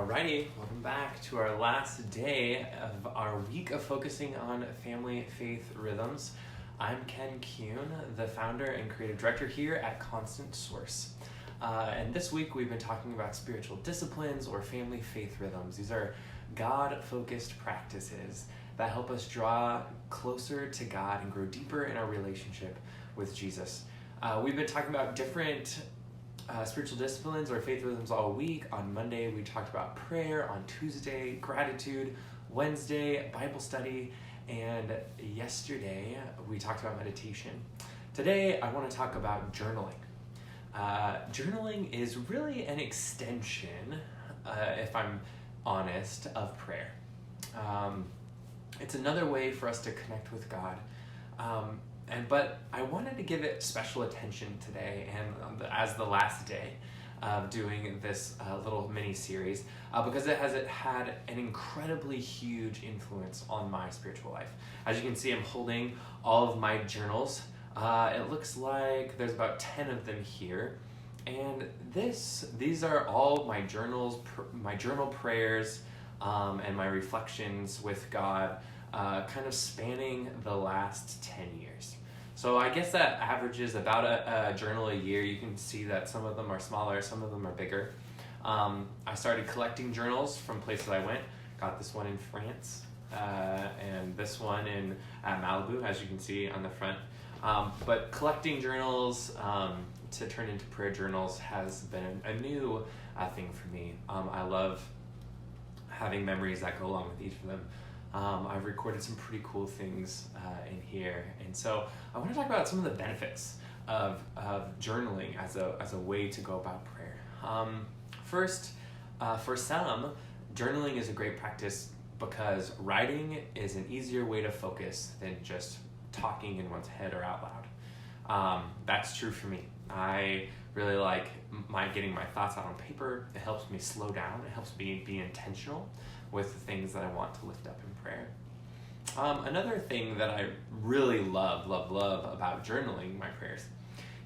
Alrighty, welcome back to our last day of our week of focusing on family faith rhythms. I'm Ken Kuhn, the founder and creative director here at Constant Source. And this week we've been talking about spiritual disciplines or family faith rhythms. These are God-focused practices that help us draw closer to God and grow deeper in our relationship with Jesus. We've been talking about different spiritual disciplines or faith rhythms all week. On Monday, we talked about prayer. On Tuesday, gratitude. Wednesday, Bible study. And yesterday, we talked about meditation. Today, I want to talk about journaling. Journaling is really an extension, if I'm honest, of prayer. It's another way for us to connect with God. But I wanted to give it special attention today, and as the last day of doing this little mini series, because it has had an incredibly huge influence on my spiritual life. As you can see, I'm holding all of my journals. It looks like there's about 10 of them here, and these are all my journals, my journal prayers, and my reflections with God, kind of spanning the last 10 years. So I guess that averages about a journal a year. You can see that some of them are smaller, some of them are bigger. I started collecting journals from places I went. Got this one in France, and this one at Malibu, as you can see on the front. But collecting journals to turn into prayer journals has been a new thing for me. I love having memories that go along with each of them. I've recorded some pretty cool things in here, and so I want to talk about some of the benefits of journaling as a way to go about prayer. First, for some, journaling is a great practice because writing is an easier way to focus than just talking in one's head or out loud. That's true for me. I really like getting my thoughts out on paper. It helps me slow down. It helps me be intentional with the things that I want to lift up in prayer. Another thing that I really love about journaling my prayers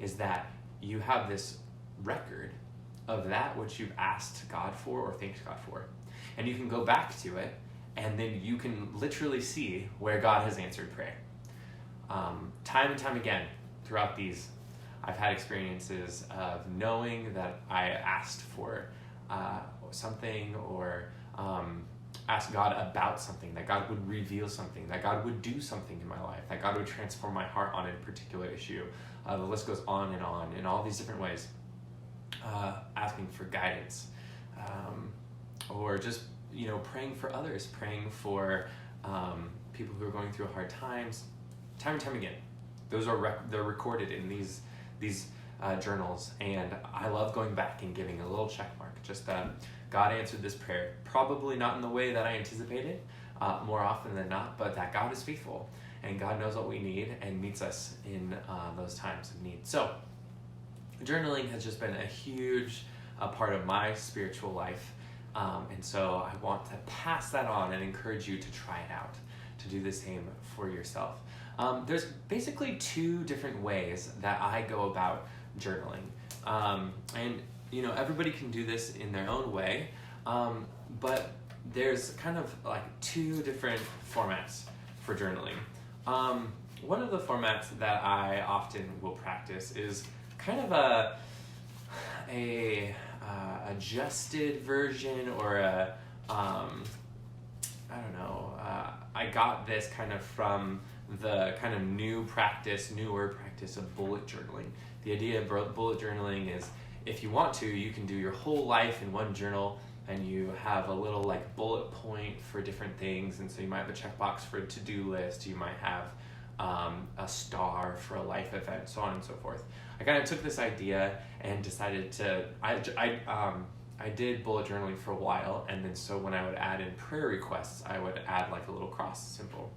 is that you have this record of that which you've asked God for or thanked God for. And you can go back to it, and then you can literally see where God has answered prayer. Time and time again throughout these, I've had experiences of knowing that I asked for something or ask God about something, that God would reveal something, that God would do something in my life, that God would transform my heart on a particular issue. The list goes on in all these different ways. Asking for guidance, or just praying for others, praying for people who are going through hard times, time and time again. Those they're recorded in these journals, and I love going back and giving a little check mark, just that God answered this prayer, probably not in the way that I anticipated, more often than not, but that God is faithful, and God knows what we need and meets us in those times of need. So journaling has just been a huge part of my spiritual life, and so I want to pass that on and encourage you to try it out, to do the same for yourself. There's basically two different ways that I go about journaling, and everybody can do this in their own way, but there's kind of like two different formats for journaling. One of the formats that I often will practice is kind of a adjusted version, or I got this kind of from the kind of newer practice of bullet journaling. The idea of bullet journaling is, if you want to, you can do your whole life in one journal, and you have a little like bullet point for different things. And so you might have a checkbox for a to-do list. You might have a star for a life event, so on and so forth. I kind of took this idea and decided to, I did bullet journaling for a while, and then so when I would add in prayer requests, I would add like a little cross symbol.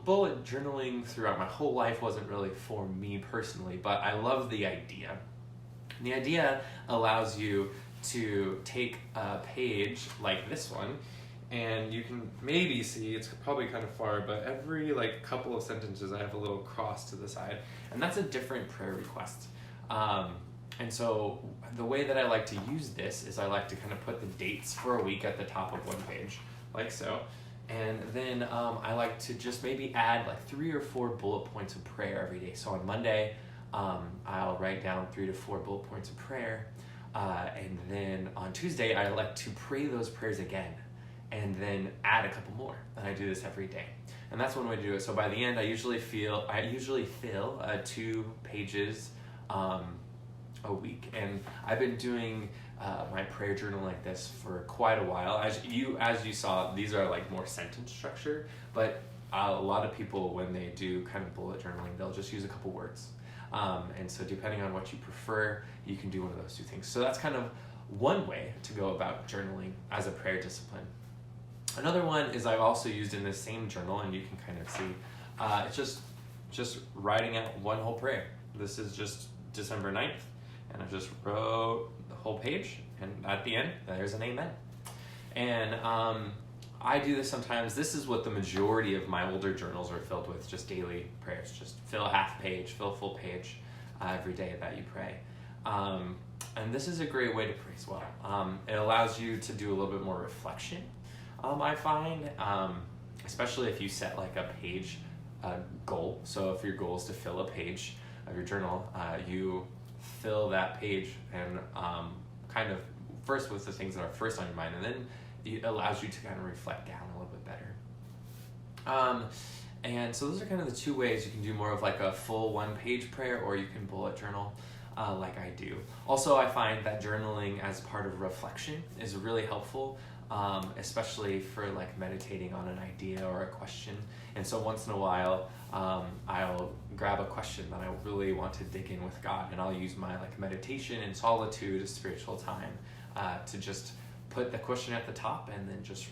Bullet journaling throughout my whole life wasn't really for me personally, but I love the idea. The idea allows you to take a page like this one, and you can maybe see, it's probably kind of far, but every like couple of sentences I have a little cross to the side, and that's a different prayer request. And so the way that I like to use this is I like to kind of put the dates for a week at the top of one page, like so. And then I like to just maybe add like 3 or 4 bullet points of prayer every day. So on Monday, I'll write down 3 to 4 bullet points of prayer. And then on Tuesday, I like to pray those prayers again and then add a couple more. And I do this every day. And that's one way to do it. So by the end, I usually fill 2 pages a week. And I've been doing my prayer journal like this for quite a while. As you saw, these are like more sentence structure, but a lot of people, when they do kind of bullet journaling, they'll just use a couple words. And so depending on what you prefer, you can do one of those 2 things. So that's kind of one way to go about journaling as a prayer discipline. Another one is I've also used in this same journal, and you can kind of see, it's just writing out one whole prayer. This is just December 9th, and I just wrote the whole page, and at the end, there's an amen. And I do this sometimes. This is what the majority of my older journals are filled with, just daily prayers. Just fill a half page, fill a full page every day that you pray. And this is a great way to pray as well. It allows you to do a little bit more reflection, I find, especially if you set like a page goal. So if your goal is to fill a page of your journal, you fill that page and kind of first with the things that are first on your mind, and then it allows you to kind of reflect down a little bit better. And so those are kind of the 2 ways you can do more of like a full 1-page prayer, or you can bullet journal like I do. Also, I find that journaling as part of reflection is really helpful, especially for like meditating on an idea or a question. And so once in a while, I'll grab a question that I really want to dig in with God, and I'll use my like meditation and solitude as spiritual time to just put the question at the top and then just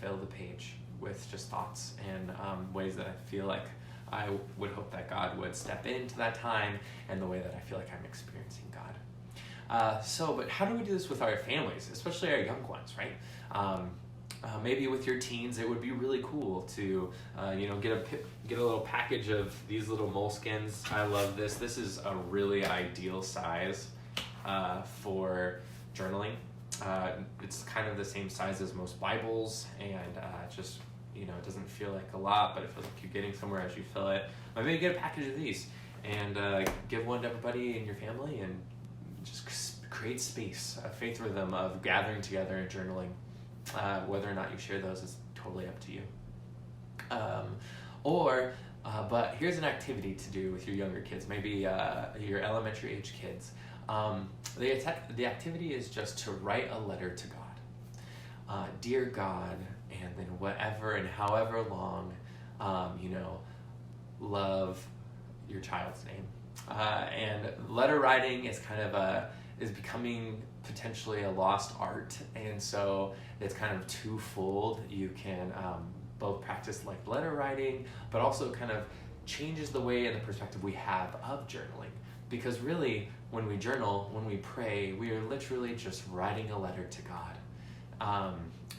fill the page with just thoughts and ways that I feel like I would hope that God would step into that time, and the way that I feel like I'm experiencing God. But how do we do this with our families, especially our young ones, right? Maybe with your teens, it would be really cool to get a little package of these little moleskins. I love this. This is a really ideal size for journaling. It's kind of the same size as most Bibles, and it doesn't feel like a lot, but it feels like you're getting somewhere as you fill it. Maybe get a package of these and give one to everybody in your family, and just create space, a faith rhythm of gathering together and journaling. Whether or not you share those is totally up to you. But here's an activity to do with your younger kids, maybe your elementary age kids. The activity is just to write a letter to God. Dear God, and then whatever and however long, love your child's name. And letter writing is kind of is becoming potentially a lost art, and so it's kind of twofold. You can both practice like letter writing, but also kind of changes the way and the perspective we have of journaling. Because really, when we journal, when we pray, we are literally just writing a letter to God.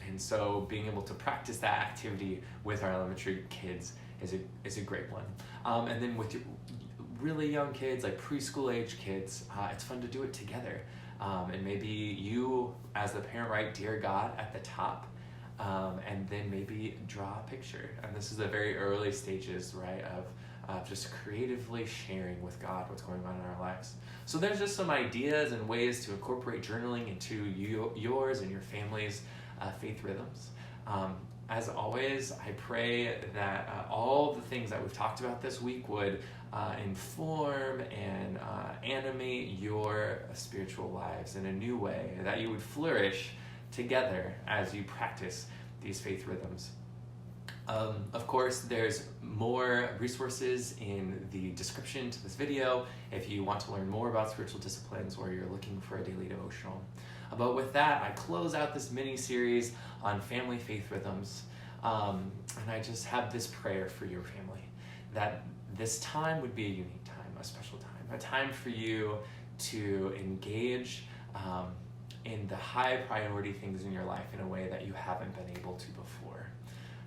And so being able to practice that activity with our elementary kids is a great one. And then with your really young kids, like preschool age kids, it's fun to do it together. And maybe you, as the parent, write Dear God at the top, and then maybe draw a picture. And this is the very early stages, right, of just creatively sharing with God what's going on in our lives. So there's just some ideas and ways to incorporate journaling into yours and your family's faith rhythms. As always, I pray that all the things that we've talked about this week would inform and animate your spiritual lives in a new way, that you would flourish together as you practice these faith rhythms. Of course, there's more resources in the description to this video if you want to learn more about spiritual disciplines or you're looking for a daily devotional. But with that, I close out this mini-series on family faith rhythms, and I just have this prayer for your family, that this time would be a unique time, a special time, a time for you to engage in the high priority things in your life in a way that you haven't been able to before.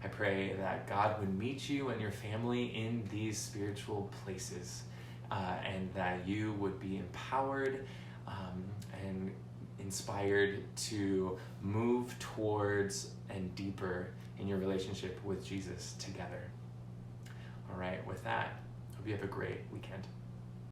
I pray that God would meet you and your family in these spiritual places, and that you would be empowered and inspired to move towards and deeper in your relationship with Jesus together. All right, with that, hope you have a great weekend.